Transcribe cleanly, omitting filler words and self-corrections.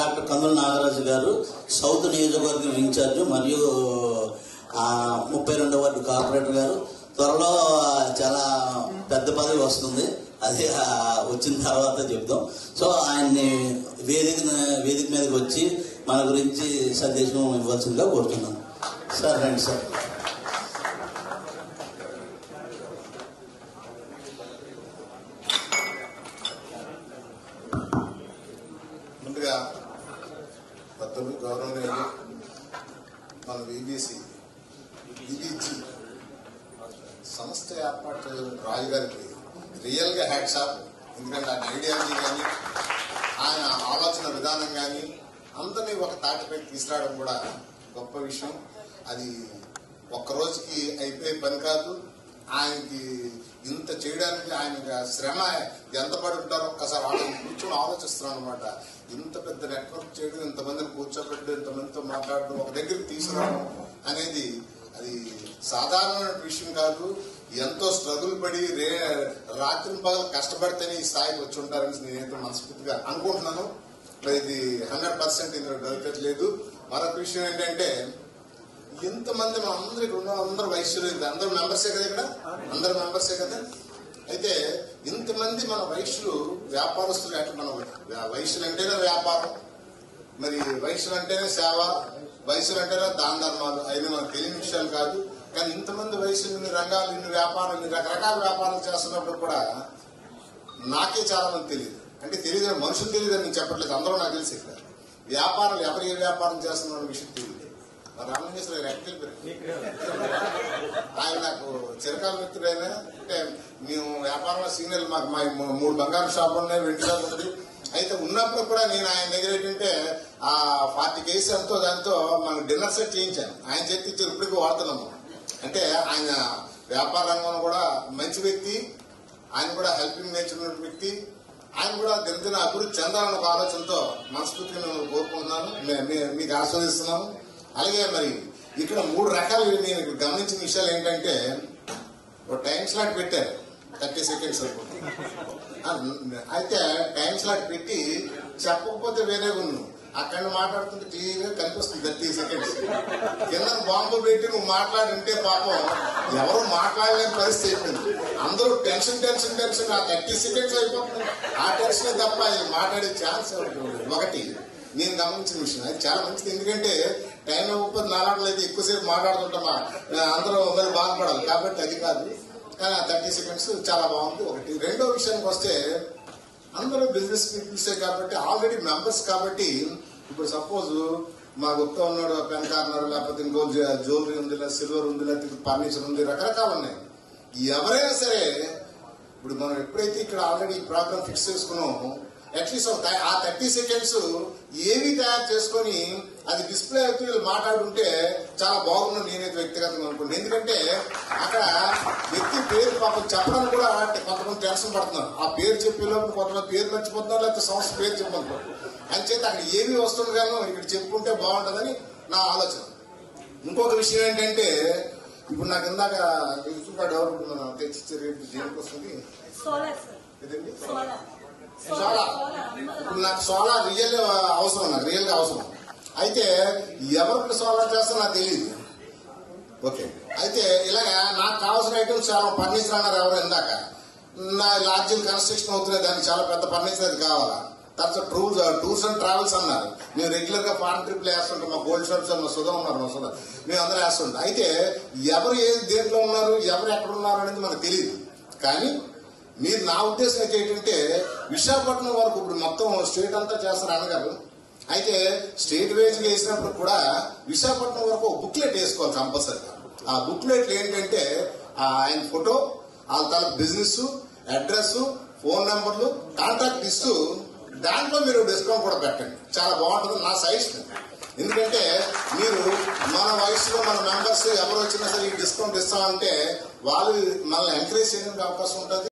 Doctor కందుల నాగరాజు గారు south నియోజకవర్గం incharge మరియు 32వ వార్డు కార్పొరేటర్ గారు. త్వరలో చాలా పెద్ద పదవి వస్తుంది, అది వచ్చిన తర్వాత చెప్తాం. సో ఆయన్ని వేదిక మీదకి వచ్చి మన గురించి సందేశం ఇవ్వాల్సిందిగా కోరుతున్నాను. సార్ రండి సార్. ముందుగా పెద్దలు గౌరవనీయులు మన విబిజి సంస్థ ఏర్పాటు రాజు గారికి రియల్గా హ్యాట్స్ ఆఫ్. ఎందుకంటే ఆయన ఐడియాలజీ కానీ ఆయన ఆలోచన విధానం కానీ అందరినీ ఒక తాటిపై తీసుకురావడం కూడా గొప్ప విషయం. అది ఒక్కరోజుకి అయిపోయే పని కాదు. ఆయనకి ఇంత చేయడానికి ఆయన శ్రమ ఎంత పడి ఉంటారో ఒక్కసారి కూర్చొని ఆలోచిస్తున్నాను అనమాట. ఇంత పెద్ద నెట్వర్క్ చేయడం, ఇంతమందిని కూర్చోబెట్టడం, ఇంతమందితో మాట్లాడడం, ఒక దగ్గరికి తీసుకురావడం అనేది అది సాధారణమైన విషయం కాదు. ఎంతో స్ట్రగుల్ పడి రాత్రి పగలు కష్టపడితేనే ఈ స్థాయికి వచ్చి ఉంటారని నేనైతే మనస్ఫూర్తిగా అనుకుంటున్నాను. ఇది 100% ఇందులో డౌట్ లేదు. మరొక విషయం ఏంటంటే ఇంతమంది మన అందరూ వైశ్యులు, అందరూ మెంబర్సే కదా, ఇక్కడ అందరు మెంబర్సే కదా. అయితే ఇంతమంది మన వైశ్యులు వ్యాపారస్తులు, అంటే మన వైశ్యులు అంటేనే వ్యాపారం, మరి వైశ్యులు అంటేనే సేవ, వైశ్యులు అంటేనే దాన ధర్మాలు, అవి మనకు తెలియని విషయాలు కాదు. కానీ ఇంతమంది వయసులు ఇన్ని రంగాలు, ఇన్ని వ్యాపారాలు, ఇన్ని రకరకాల వ్యాపారాలు చేస్తున్నప్పుడు కూడా నాకే చాలా మంది తెలియదు. అంటే తెలియదు, మనుషులు తెలియదు అని నేను చెప్పట్లేదు, అందరూ నాకు తెలిసి ఇక్కడ వ్యాపారాలు ఎవరు ఏ వ్యాపారం చేస్తున్న విషయం తెలియదు. రామలింగేశ్వర ఆయన నాకు చిరకాల మిత్రుడైనా, అంటే మేము వ్యాపారంలో సీనియర్లు, మాకు మా 3 బంగారు షాపులు ఉన్నాయి, వెండి షాపు ఉంది. అయితే ఉన్నప్పుడు కూడా నేను ఆయన దగ్గర ఏంటంటే ఆ 40 కేజీస్ ఎంతో దాంతో మనకు డిన్నర్ సెట్ చేయించాను. ఆయన చేతి ఇచ్చారు, ఇప్పటికీ వాడుతున్నాము. అంటే ఆయన వ్యాపార రంగంలో కూడా మంచి వ్యక్తి, ఆయన కూడా హెల్పింగ్ నేచర్ ఉన్న వ్యక్తి. ఆయన కూడా దినదిన అభివృద్ధి చెందాలన్న ఒక ఆలోచనతో మనస్ఫూర్తిగా నేను కోరుకుంటున్నాను, మీకు ఆస్వాదిస్తున్నాను. అలాగే మరి ఇక్కడ 3 రకాలు నేను గమనించిన విషయాలు ఏంటంటే, ఒక టైం స్లాట్ పెట్టారు 30 సెకండ్స్ అనుకుంటున్నాను. అయితే టైం స్లాట్ పెట్టి చెప్పకపోతే వేరే ఉన్నాను, అక్కడ మాట్లాడుతుంటే క్లియర్ గా కనిపిస్తుంది 30 సెకండ్స్. కింద బాంబు పెట్టి నువ్వు మాట్లాడుంటే పాపం ఎవరు మాట్లాడలేని పరిస్థితి అయిపోయింది. అందరూ టెన్షన్ టెన్షన్ టెన్షన్, ఆ 30 సెకండ్స్ అయిపోతుంది. ఆ టెన్షన్ తప్ప మాట్లాడే ఛాన్స్ ఒకటి నేను గమనించిన విషయం. అది చాలా మంచిది, ఎందుకంటే టైం ఇవ్వకపోతే నాలుగు అయితే ఎక్కువసేపు మాట్లాడుతుంటామా, అందరూ మరి బాధపడాలి. కాబట్టి అది కాదు, కానీ ఆ 30 సెకండ్స్ చాలా బాగుంది. ఒకటి. రెండో విషయానికి వస్తే, అందరూ బిజినెస్ పీపుల్సే కాబట్టి, ఆల్రెడీ మెంబర్స్ కాబట్టి, ఇప్పుడు సపోజ్ మా గుప్తా ఉన్నాడు, పెన్ కార్నర్, లేకపోతే ఇంకో జ్యువెలరీ ఉంది, లేదా సిల్వర్ ఉంది, లేకపోతే ఫర్నిచర్ ఉంది, రకరకాలు ఉన్నాయి. ఎవరైనా సరే ఇప్పుడు మనం ఎప్పుడైతే ఇక్కడ ఆల్రెడీ ఈ ప్రోగ్రామ్ ఫిక్స్ చేసుకున్నామో, అట్లీస్ట్ ఆ 30 సెకండ్స్ ఏవి తయారు చేసుకొని అది డిస్ప్లే అవుతూ వీళ్ళు మాట్లాడుంటే చాలా బాగుందని నేనైతే వ్యక్తిగతంగా అనుకుంటున్నాను. ఎందుకంటే అక్కడ వ్యక్తి పేరు పాపం చెప్పడానికి కూడా కొంతమంది టెన్షన్ పడుతున్నారు. ఆ పేరు చెప్పేలోపు కొంతమంది పేరు మర్చిపోతున్నారు, లేకపోతే సంస్థ పేరు చెప్పనుకుంటారు. అని చేత అక్కడ ఏమి వస్తుంది కానీ ఇక్కడ చెప్పుకుంటే బాగుంటుందని నా ఆలోచన. ఇంకొక విషయం ఏంటంటే, ఇప్పుడు నాకు ఇందాక డెవలప్ తెచ్చిచ్చే రేపు దేనికి వస్తుంది ఇదండి సోలార్. ఇప్పుడు నాకు సోలార్ రియల్ అవసరం, నాకు రియల్ గా అవసరం. అయితే ఎవరికి సోలార్ చేస్తా నాకు తెలియదు. ఓకే, అయితే ఇలాగా నాకు కావాల్సిన ఐటమ్స్ చాలా ఫర్నిచర్ అన్నారు ఎవరు ఇందాక. నా లాడ్జింగ్ కన్స్ట్రక్షన్ అవుతున్నాయి, దానికి చాలా పెద్ద ఫర్నిచర్ అది కావాలా. తర్వాత టూర్స్ అండ్ ట్రావెల్స్ అన్నారు, మేము రెగ్యులర్ గా ఫారెన్ ట్రిప్లు వేస్తుంటాం. మా గోల్డ్ షాప్స్ మా సుధా ఉన్నారు, మా సుధా, మేము అందరూ వేస్తుంటాం. అయితే ఎవరు ఏ దేంట్లో ఉన్నారు, ఎవరు ఎక్కడ ఉన్నారు అనేది మనకు తెలియదు. కానీ మీరు, నా ఉద్దేశం అయితే ఏంటంటే, విశాఖపట్నం వరకు ఇప్పుడు మొత్తం స్టేట్ అంతా చేస్తారు అన్నగారు. అయితే స్టేట్ వైజ్ గా వేసినప్పుడు కూడా విశాఖపట్నం వరకు ఒక బుక్లెట్ వేసుకోవాలి కంపల్సరీగా. ఆ బుక్లెట్లు ఏంటంటే ఆయన ఫోటో, వాళ్ళ తన బిజినెస్ అడ్రస్, ఫోన్ నెంబర్లు, కాంటాక్ట్ ఇస్తూ దాంట్లో మీరు డిస్కౌంట్ కూడా పెట్టండి. చాలా బాగుంటుంది నా సజెషన్. ఎందుకంటే మీరు మన వయసులో మన మెంబర్స్ ఎవరు వచ్చినా సరే ఈ డిస్కౌంట్ ఇస్తామంటే వాళ్ళు మనల్ని ఎంకరేజ్ చేయడానికి అవకాశం ఉంటుంది.